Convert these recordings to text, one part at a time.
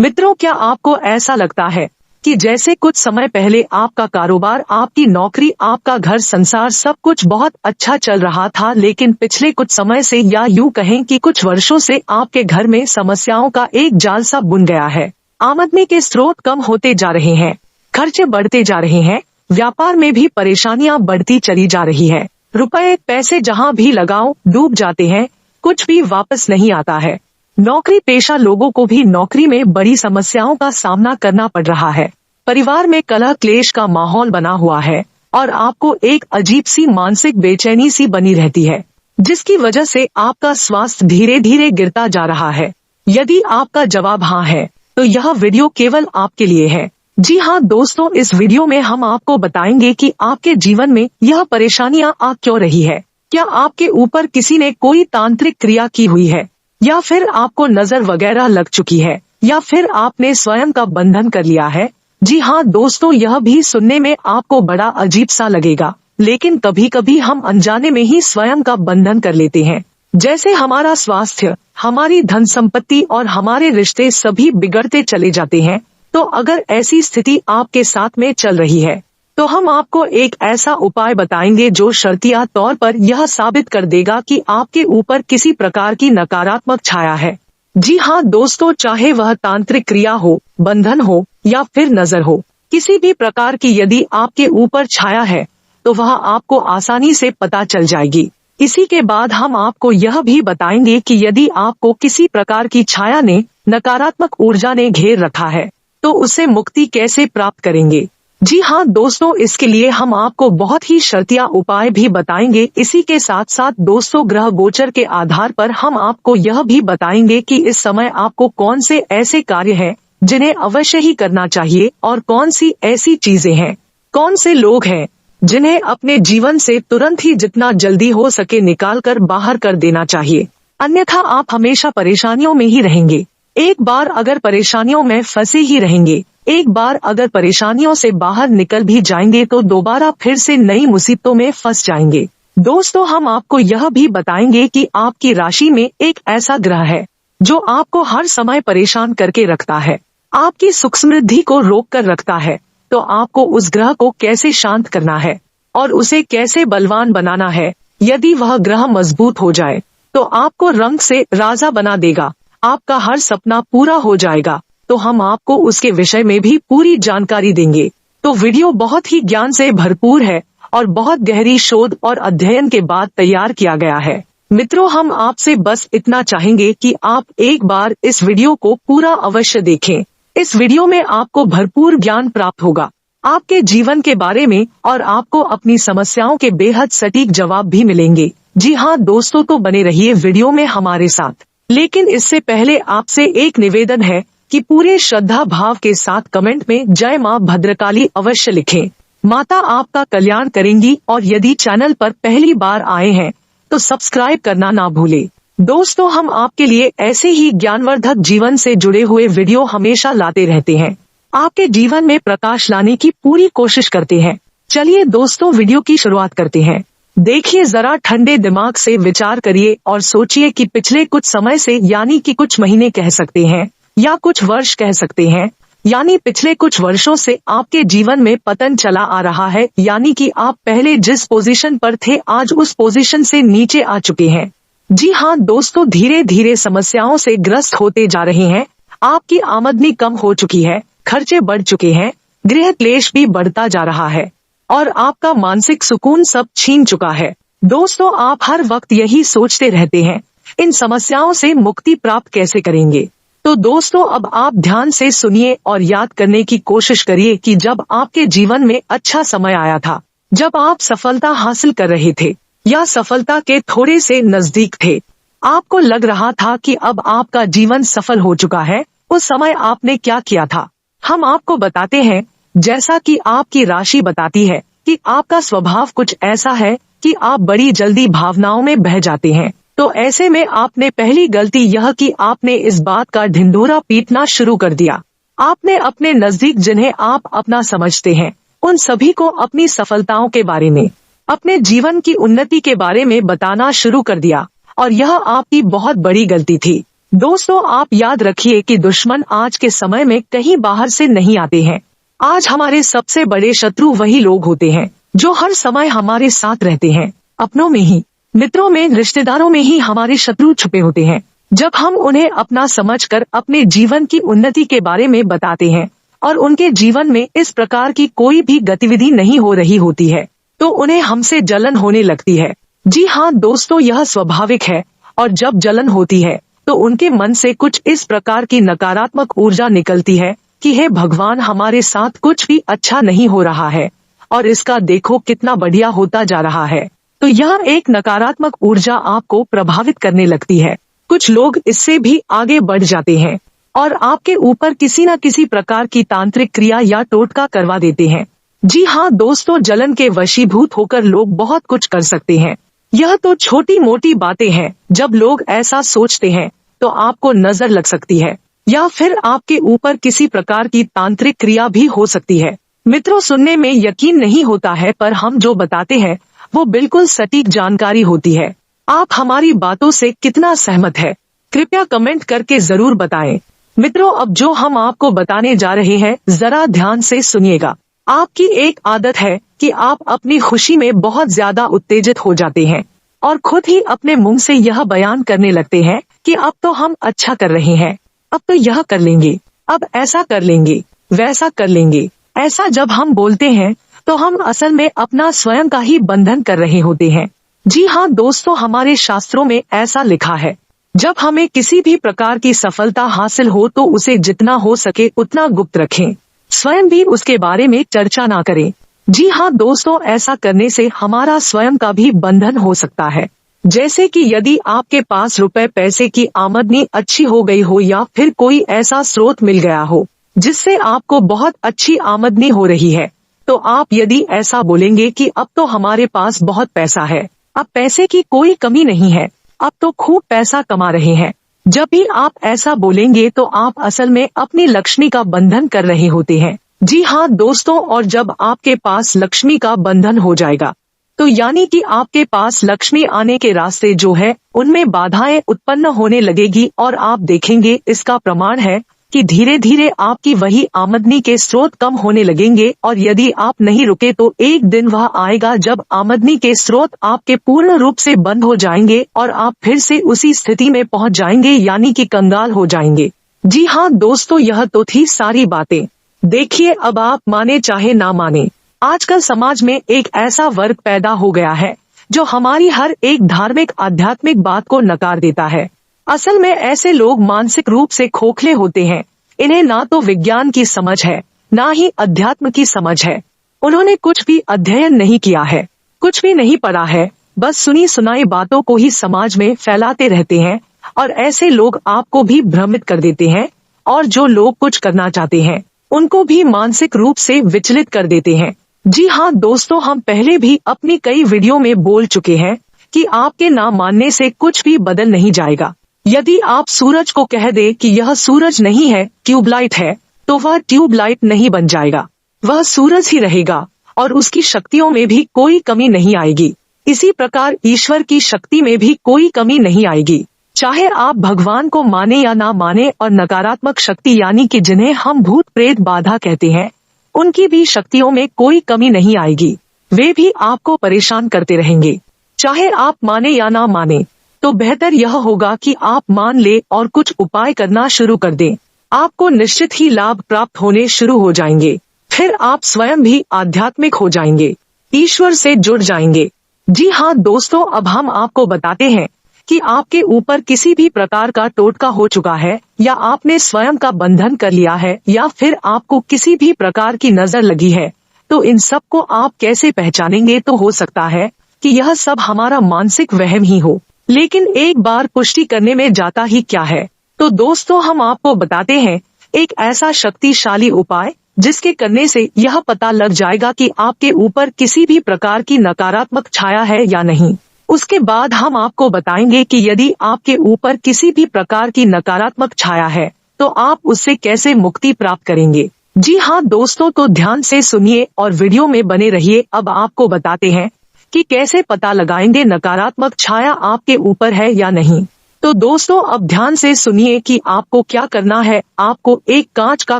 मित्रों, क्या आपको ऐसा लगता है कि जैसे कुछ समय पहले आपका कारोबार, आपकी नौकरी, आपका घर संसार सब कुछ बहुत अच्छा चल रहा था, लेकिन पिछले कुछ समय से या यूं कहें कि कुछ वर्षों से आपके घर में समस्याओं का एक जाल सा बुन गया है। आमदनी के स्रोत कम होते जा रहे हैं, खर्चे बढ़ते जा रहे हैं, व्यापार में भी परेशानियां बढ़ती चली जा रही है। रुपए पैसे जहां भी लगाओ डूब जाते हैं, कुछ भी वापस नहीं आता है। नौकरी पेशा लोगों को भी नौकरी में बड़ी समस्याओं का सामना करना पड़ रहा है। परिवार में कलह क्लेश का माहौल बना हुआ है और आपको एक अजीब सी मानसिक बेचैनी सी बनी रहती है, जिसकी वजह से आपका स्वास्थ्य धीरे धीरे गिरता जा रहा है। यदि आपका जवाब हाँ है, तो यह वीडियो केवल आपके लिए है। जी हाँ दोस्तों, इस वीडियो में हम आपको बताएंगे कि आपके जीवन में यह परेशानियां आ क्यों रही है। क्या आपके ऊपर किसी ने कोई तांत्रिक क्रिया की हुई है, या फिर आपको नजर वगैरह लग चुकी है, या फिर आपने स्वयं का बंधन कर लिया है। जी हाँ दोस्तों, यह भी सुनने में आपको बड़ा अजीब सा लगेगा, लेकिन कभी कभी हम अनजाने में ही स्वयं का बंधन कर लेते हैं। जैसे हमारा स्वास्थ्य, हमारी धन संपत्ति और हमारे रिश्ते सभी बिगड़ते चले जाते हैं। तो अगर ऐसी स्थिति आपके साथ में चल रही है, तो हम आपको एक ऐसा उपाय बताएंगे जो शर्तिया तौर पर यह साबित कर देगा कि आपके ऊपर किसी प्रकार की नकारात्मक छाया है। जी हाँ दोस्तों, चाहे वह तांत्रिक क्रिया हो, बंधन हो या फिर नजर हो, किसी भी प्रकार की यदि आपके ऊपर छाया है तो वह आपको आसानी से पता चल जाएगी। इसी के बाद हम आपको यह भी बताएंगे कि यदि आपको किसी प्रकार की छाया ने, नकारात्मक ऊर्जा ने घेर रखा है, तो उससे मुक्ति कैसे प्राप्त करेंगे। जी हाँ दोस्तों, इसके लिए हम आपको बहुत ही शर्तिया उपाय भी बताएंगे। इसी के साथ साथ दोस्तों, ग्रह गोचर के आधार पर हम आपको यह भी बताएंगे कि इस समय आपको कौन से ऐसे कार्य हैं जिन्हें अवश्य ही करना चाहिए, और कौन सी ऐसी चीजें हैं, कौन से लोग हैं जिन्हें अपने जीवन से तुरंत ही जितना जल्दी हो सके निकाल कर बाहर कर देना चाहिए। अन्यथा आप हमेशा परेशानियों में ही रहेंगे। एक बार अगर परेशानियों में फंसे ही रहेंगे, एक बार अगर परेशानियों से बाहर निकल भी जाएंगे, तो दोबारा फिर से नई मुसीबतों में फंस जाएंगे। दोस्तों, हम आपको यह भी बताएंगे कि आपकी राशि में एक ऐसा ग्रह है जो आपको हर समय परेशान करके रखता है, आपकी सुख समृद्धि को रोक कर रखता है। तो आपको उस ग्रह को कैसे शांत करना है और उसे कैसे बलवान बनाना है। यदि वह ग्रह मजबूत हो जाए तो आपको रंग से राजा बना देगा, आपका हर सपना पूरा हो जाएगा। तो हम आपको उसके विषय में भी पूरी जानकारी देंगे। तो वीडियो बहुत ही ज्ञान से भरपूर है और बहुत गहरी शोध और अध्ययन के बाद तैयार किया गया है। मित्रों, हम आपसे बस इतना चाहेंगे कि आप एक बार इस वीडियो को पूरा अवश्य देखें। इस वीडियो में आपको भरपूर ज्ञान प्राप्त होगा आपके जीवन के बारे में, और आपको अपनी समस्याओं के बेहद सटीक जवाब भी मिलेंगे। जी हाँ दोस्तों, तो बने रहिए वीडियो में हमारे साथ। लेकिन इससे पहले आपसे एक निवेदन है कि पूरे श्रद्धा भाव के साथ कमेंट में जय माँ भद्रकाली अवश्य लिखें। माता आपका कल्याण करेंगी, और यदि चैनल पर पहली बार आए हैं तो सब्सक्राइब करना ना भूले। दोस्तों, हम आपके लिए ऐसे ही ज्ञानवर्धक जीवन से जुड़े हुए वीडियो हमेशा लाते रहते हैं, आपके जीवन में प्रकाश लाने की पूरी कोशिश करते हैं। चलिए दोस्तों, वीडियो की शुरुआत करते हैं। देखिए, जरा ठंडे दिमाग से विचार करिए और सोचिए कि पिछले कुछ समय से, यानी कि कुछ महीने कह सकते हैं या कुछ वर्ष कह सकते हैं, यानी पिछले कुछ वर्षों से आपके जीवन में पतन चला आ रहा है। यानी कि आप पहले जिस पोजीशन पर थे, आज उस पोजीशन से नीचे आ चुके हैं। जी हाँ दोस्तों, धीरे धीरे समस्याओं से ग्रस्त होते जा रहे हैं। आपकी आमदनी कम हो चुकी है, खर्चे बढ़ चुके हैं, गृह क्लेश भी बढ़ता जा रहा है, और आपका मानसिक सुकून सब छीन चुका है। दोस्तों, आप हर वक्त यही सोचते रहते हैं, इन समस्याओं से मुक्ति प्राप्त कैसे करेंगे। तो दोस्तों, अब आप ध्यान से सुनिए और याद करने की कोशिश करिए कि जब आपके जीवन में अच्छा समय आया था, जब आप सफलता हासिल कर रहे थे या सफलता के थोड़े से नजदीक थे, आपको लग रहा था कि अब आपका जीवन सफल हो चुका है, उस समय आपने क्या किया था। हम आपको बताते हैं, जैसा कि आपकी राशि बताती है कि आपका स्वभाव कुछ ऐसा है कि आप बड़ी जल्दी भावनाओं में बह जाते हैं। तो ऐसे में आपने पहली गलती यह कि आपने इस बात का ढिंढोरा पीटना शुरू कर दिया। आपने अपने नजदीक जिन्हें आप अपना समझते हैं, उन सभी को अपनी सफलताओं के बारे में, अपने जीवन की उन्नति के बारे में बताना शुरू कर दिया, और यह आपकी बहुत बड़ी गलती थी। दोस्तों, आप याद रखिए कि दुश्मन आज के समय में कहीं बाहर से नहीं आते हैं। आज हमारे सबसे बड़े शत्रु वही लोग होते हैं जो हर समय हमारे साथ रहते हैं। अपनों में ही, मित्रों में, रिश्तेदारों में ही हमारे शत्रु छुपे होते हैं। जब हम उन्हें अपना समझकर अपने जीवन की उन्नति के बारे में बताते हैं और उनके जीवन में इस प्रकार की कोई भी गतिविधि नहीं हो रही होती है, तो उन्हें हमसे जलन होने लगती है। जी हाँ दोस्तों, यह स्वाभाविक है। और जब जलन होती है तो उनके मन से कुछ इस प्रकार की नकारात्मक ऊर्जा निकलती है कि हे भगवान, हमारे साथ कुछ भी अच्छा नहीं हो रहा है और इसका देखो कितना बढ़िया होता जा रहा है। तो यह एक नकारात्मक ऊर्जा आपको प्रभावित करने लगती है। कुछ लोग इससे भी आगे बढ़ जाते हैं और आपके ऊपर किसी न किसी प्रकार की तांत्रिक क्रिया या टोटका करवा देते हैं। जी हाँ दोस्तों, जलन के वशीभूत होकर लोग बहुत कुछ कर सकते हैं। यह तो छोटी मोटी बातें हैं। जब लोग ऐसा सोचते हैं तो आपको नजर लग सकती है या फिर आपके ऊपर किसी प्रकार की तांत्रिक क्रिया भी हो सकती है। मित्रों, सुनने में यकीन नहीं होता है, पर हम जो बताते हैं वो बिल्कुल सटीक जानकारी होती है। आप हमारी बातों से कितना सहमत है, कृपया कमेंट करके जरूर बताएं। मित्रों, अब जो हम आपको बताने जा रहे हैं, जरा ध्यान से सुनिएगा। आपकी एक आदत है कि आप अपनी खुशी में बहुत ज्यादा उत्तेजित हो जाते हैं और खुद ही अपने मुंह से यह बयान करने लगते हैं कि अब तो हम अच्छा कर रहे हैं, अब तो यह कर लेंगे, अब ऐसा कर लेंगे, वैसा कर लेंगे। ऐसा जब हम बोलते हैं तो हम असल में अपना स्वयं का ही बंधन कर रहे होते हैं। जी हाँ दोस्तों, हमारे शास्त्रों में ऐसा लिखा है, जब हमें किसी भी प्रकार की सफलता हासिल हो तो उसे जितना हो सके उतना गुप्त रखें, स्वयं भी उसके बारे में चर्चा ना करें। जी हाँ दोस्तों, ऐसा करने से हमारा स्वयं का भी बंधन हो सकता है। जैसे कि यदि आपके पास रुपए पैसे की आमदनी अच्छी हो गई हो या फिर कोई ऐसा स्रोत मिल गया हो जिससे आपको बहुत अच्छी आमदनी हो रही है, तो आप यदि ऐसा बोलेंगे कि अब तो हमारे पास बहुत पैसा है, अब पैसे की कोई कमी नहीं है, अब तो खूब पैसा कमा रहे हैं, जब भी आप ऐसा बोलेंगे तो आप असल में अपनी लक्ष्मी का बंधन कर रहे होते हैं। जी हाँ दोस्तों, और जब आपके पास लक्ष्मी का बंधन हो जाएगा तो यानी कि आपके पास लक्ष्मी आने के रास्ते जो है उनमें बाधाएं उत्पन्न होने लगेगी और आप देखेंगे, इसका प्रमाण है कि धीरे धीरे आपकी वही आमदनी के स्रोत कम होने लगेंगे और यदि आप नहीं रुके तो एक दिन वह आएगा जब आमदनी के स्रोत आपके पूर्ण रूप से बंद हो जाएंगे और आप फिर से उसी स्थिति में पहुंच जाएंगे, यानी कि कंगाल हो जाएंगे। जी हाँ दोस्तों, यह तो थी सारी बातें। देखिए, अब आप माने चाहे ना माने, आजकल समाज में एक ऐसा वर्ग पैदा हो गया है जो हमारी हर एक धार्मिक आध्यात्मिक बात को नकार देता है। असल में ऐसे लोग मानसिक रूप से खोखले होते हैं। इन्हें ना तो विज्ञान की समझ है, ना ही अध्यात्म की समझ है। उन्होंने कुछ भी अध्ययन नहीं किया है, कुछ भी नहीं पढ़ा है, बस सुनी सुनाई बातों को ही समाज में फैलाते रहते हैं और ऐसे लोग आपको भी भ्रमित कर देते हैं और जो लोग कुछ करना चाहते हैं उनको भी मानसिक रूप से विचलित कर देते हैं। जी हाँ दोस्तों, हम पहले भी अपनी कई वीडियो में बोल चुके हैं कि आपके ना मानने से कुछ भी बदल नहीं जाएगा। यदि आप सूरज को कह दे कि यह सूरज नहीं है, ट्यूबलाइट है, तो वह ट्यूबलाइट नहीं बन जाएगा, वह सूरज ही रहेगा और उसकी शक्तियों में भी कोई कमी नहीं आएगी। इसी प्रकार ईश्वर की शक्ति में भी कोई कमी नहीं आएगी। चाहे आप भगवान को माने या ना माने, और नकारात्मक शक्ति यानी कि जिन्हें हम भूत प्रेत बाधा कहते हैं, उनकी भी शक्तियों में कोई कमी नहीं आएगी। वे भी आपको परेशान करते रहेंगे। चाहे आप माने या ना माने, तो बेहतर यह होगा कि आप मान ले और कुछ उपाय करना शुरू कर दें। आपको निश्चित ही लाभ प्राप्त होने शुरू हो जाएंगे। फिर आप स्वयं भी आध्यात्मिक हो जाएंगे, ईश्वर से जुड़ जाएंगे। जी हाँ दोस्तों, अब हम आपको बताते हैं कि आपके ऊपर किसी भी प्रकार का टोटका हो चुका है या आपने स्वयं का बंधन कर लिया है या फिर आपको किसी भी प्रकार की नजर लगी है, तो इन सब को आप कैसे पहचानेंगे। तो हो सकता है कि यह सब हमारा मानसिक वहम ही हो, लेकिन एक बार पुष्टि करने में जाता ही क्या है। तो दोस्तों, हम आपको बताते हैं एक ऐसा शक्तिशाली उपाय जिसके करने से यह पता लग जाएगा कि आपके ऊपर किसी भी प्रकार की नकारात्मक छाया है या नहीं। उसके बाद हम आपको बताएंगे कि यदि आपके ऊपर किसी भी प्रकार की नकारात्मक छाया है तो आप उससे कैसे मुक्ति प्राप्त करेंगे। जी हाँ दोस्तों, तो ध्यान से सुनिए और वीडियो में बने रहिए। अब आपको बताते हैं कि कैसे पता लगाएंगे नकारात्मक छाया आपके ऊपर है या नहीं। तो दोस्तों अब ध्यान से सुनिए कि आपको क्या करना है। आपको एक कांच का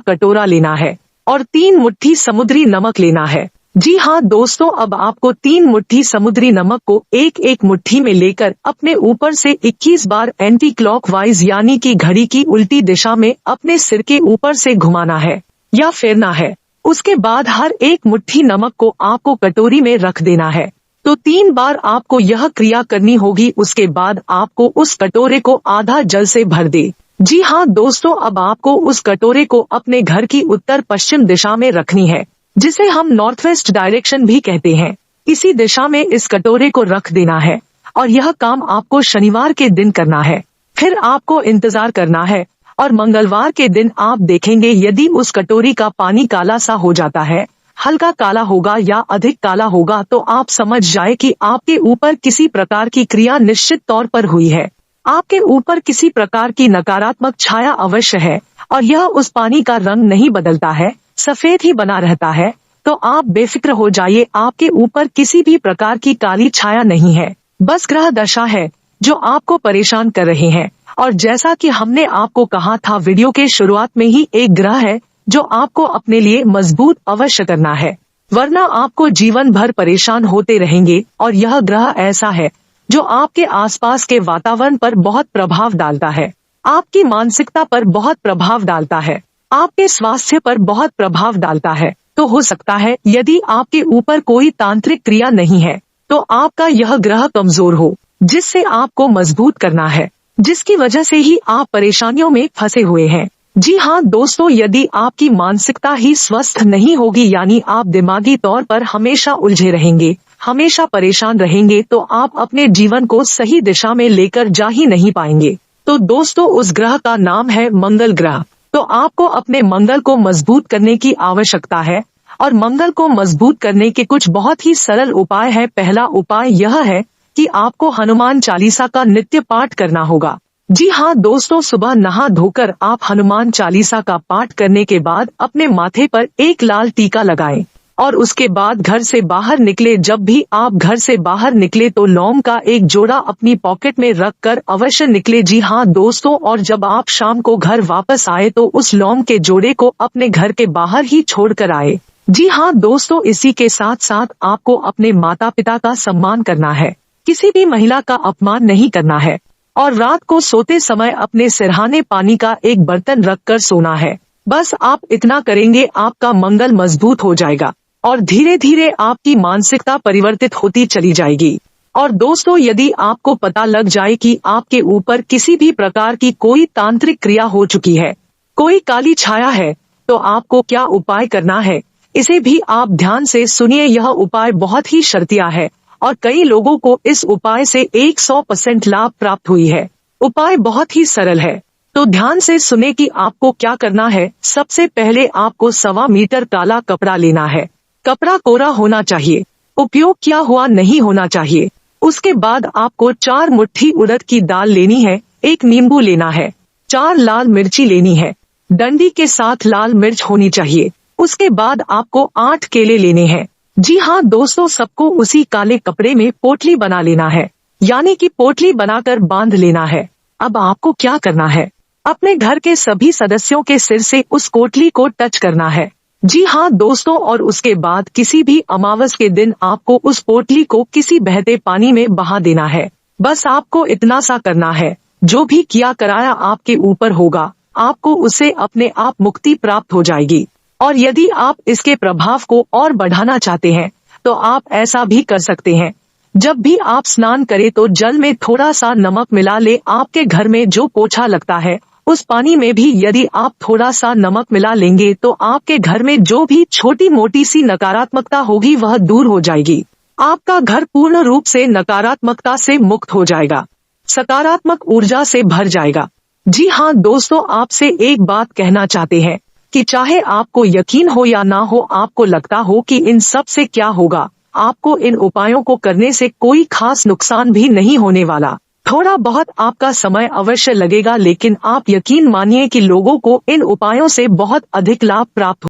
कटोरा लेना है और 3 मुट्ठी समुद्री नमक लेना है। जी हाँ दोस्तों, अब आपको 3 मुट्ठी समुद्री नमक को एक एक मुट्ठी में लेकर अपने ऊपर से 21 बार एंटी क्लॉकवाइज यानी कि घड़ी की उल्टी दिशा में अपने सिर के ऊपर से घुमाना है या फेरना है। उसके बाद हर एक मुट्ठी नमक को आपको कटोरी में रख देना है। तो 3 बार आपको यह क्रिया करनी होगी। उसके बाद आपको उस कटोरे को आधा जल से भर दे। जी हाँ दोस्तों, अब आपको उस कटोरे को अपने घर की उत्तर पश्चिम दिशा में रखनी है, जिसे हम नॉर्थ वेस्ट डायरेक्शन भी कहते हैं। इसी दिशा में इस कटोरे को रख देना है और यह काम आपको शनिवार के दिन करना है। फिर आपको इंतजार करना है और मंगलवार के दिन आप देखेंगे यदि उस कटोरी का पानी काला सा हो जाता है, हल्का काला होगा या अधिक काला होगा, तो आप समझ जाए कि आपके ऊपर किसी प्रकार की क्रिया निश्चित तौर पर हुई है। आपके ऊपर किसी प्रकार की नकारात्मक छाया अवश्य है और यह उस पानी का रंग नहीं बदलता है, सफेद ही बना रहता है। तो आप बेफिक्र हो जाइए, आपके ऊपर किसी भी प्रकार की काली छाया नहीं है, बस ग्रह दशा है जो आपको परेशान कर रहे हैं। और जैसा कि हमने आपको कहा था वीडियो के शुरुआत में ही, एक ग्रह है जो आपको अपने लिए मजबूत अवश्य करना है, वरना आपको जीवन भर परेशान होते रहेंगे। और यह ग्रह ऐसा है जो आपके आसपास के वातावरण पर बहुत प्रभाव डालता है, आपकी मानसिकता पर बहुत प्रभाव डालता है, आपके स्वास्थ्य पर बहुत प्रभाव डालता है। तो हो सकता है यदि आपके ऊपर कोई तांत्रिक क्रिया नहीं है तो आपका यह ग्रह कमजोर हो, जिससे आपको मजबूत करना है, जिसकी वजह से ही आप परेशानियों में फंसे हुए हैं। जी हाँ दोस्तों, यदि आपकी मानसिकता ही स्वस्थ नहीं होगी, यानी आप दिमागी तौर पर हमेशा उलझे रहेंगे, हमेशा परेशान रहेंगे, तो आप अपने जीवन को सही दिशा में लेकर जा ही नहीं पाएंगे। तो दोस्तों उस ग्रह का नाम है मंगल ग्रह। तो आपको अपने मंगल को मजबूत करने की आवश्यकता है और मंगल को मजबूत करने के कुछ बहुत ही सरल उपाय है। पहला उपाय यह है कि आपको हनुमान चालीसा का नित्य पाठ करना होगा। जी हाँ दोस्तों, सुबह नहा धोकर आप हनुमान चालीसा का पाठ करने के बाद अपने माथे पर एक लाल टीका लगाएं और उसके बाद घर से बाहर निकले, जब भी आप घर से बाहर निकले तो लौंग का एक जोड़ा अपनी पॉकेट में रख कर अवश्य निकले। जी हाँ दोस्तों, और जब आप शाम को घर वापस आए तो उस लौंग के जोड़े को अपने घर के बाहर ही छोड़ कर आए। जी हाँ दोस्तों, इसी के साथ साथ आपको अपने माता पिता का सम्मान करना है, किसी भी महिला का अपमान नहीं करना है और रात को सोते समय अपने सिरहाने पानी का एक बर्तन रखकर सोना है। बस आप इतना करेंगे, आपका मंगल मजबूत हो जाएगा और धीरे धीरे आपकी मानसिकता परिवर्तित होती चली जाएगी। और दोस्तों, यदि आपको पता लग जाए कि आपके ऊपर किसी भी प्रकार की कोई तांत्रिक क्रिया हो चुकी है, कोई काली छाया है, तो आपको क्या उपाय करना है, इसे भी आप ध्यान से सुनिए। यह उपाय बहुत ही शर्तिया है और कई लोगों को इस उपाय से 100% लाभ प्राप्त हुई है। उपाय बहुत ही सरल है, तो ध्यान से सुने कि आपको क्या करना है। सबसे पहले आपको 1.25 मीटर काला कपड़ा लेना है। कपड़ा कोरा होना चाहिए, उपयोग किया हुआ नहीं होना चाहिए। उसके बाद आपको 4 मुट्ठी उड़द की दाल लेनी है, 1 नींबू लेना है, 4 लाल मिर्ची लेनी है, डंडी के साथ लाल मिर्च होनी चाहिए। उसके बाद आपको 8 केले लेने हैं। जी हाँ दोस्तों, सबको उसी काले कपड़े में पोटली बना लेना है, यानी कि पोटली बनाकर बांध लेना है। अब आपको क्या करना है, अपने घर के सभी सदस्यों के सिर से उस पोटली को टच करना है। जी हाँ दोस्तों, और उसके बाद किसी भी अमावस के दिन आपको उस पोटली को किसी बहते पानी में बहा देना है। बस आपको इतना सा करना है, जो भी किया कराया आपके ऊपर होगा, आपको उससे अपने आप मुक्ति प्राप्त हो जाएगी। और यदि आप इसके प्रभाव को और बढ़ाना चाहते हैं तो आप ऐसा भी कर सकते हैं, जब भी आप स्नान करें तो जल में थोड़ा सा नमक मिला ले। आपके घर में जो पोछा लगता है उस पानी में भी यदि आप थोड़ा सा नमक मिला लेंगे तो आपके घर में जो भी छोटी मोटी सी नकारात्मकता होगी वह दूर हो जाएगी। आपका घर पूर्ण रूप से नकारात्मकता से मुक्त हो जाएगा, सकारात्मक ऊर्जा से भर जाएगा। जी हाँ दोस्तों, आपसे एक बात कहना चाहते हैं कि चाहे आपको यकीन हो या ना हो, आपको लगता हो कि इन सब से क्या होगा, आपको इन उपायों को करने से कोई खास नुकसान भी नहीं होने वाला। थोड़ा बहुत आपका समय अवश्य लगेगा, लेकिन आप यकीन मानिए कि लोगों को इन उपायों से बहुत अधिक लाभ प्राप्त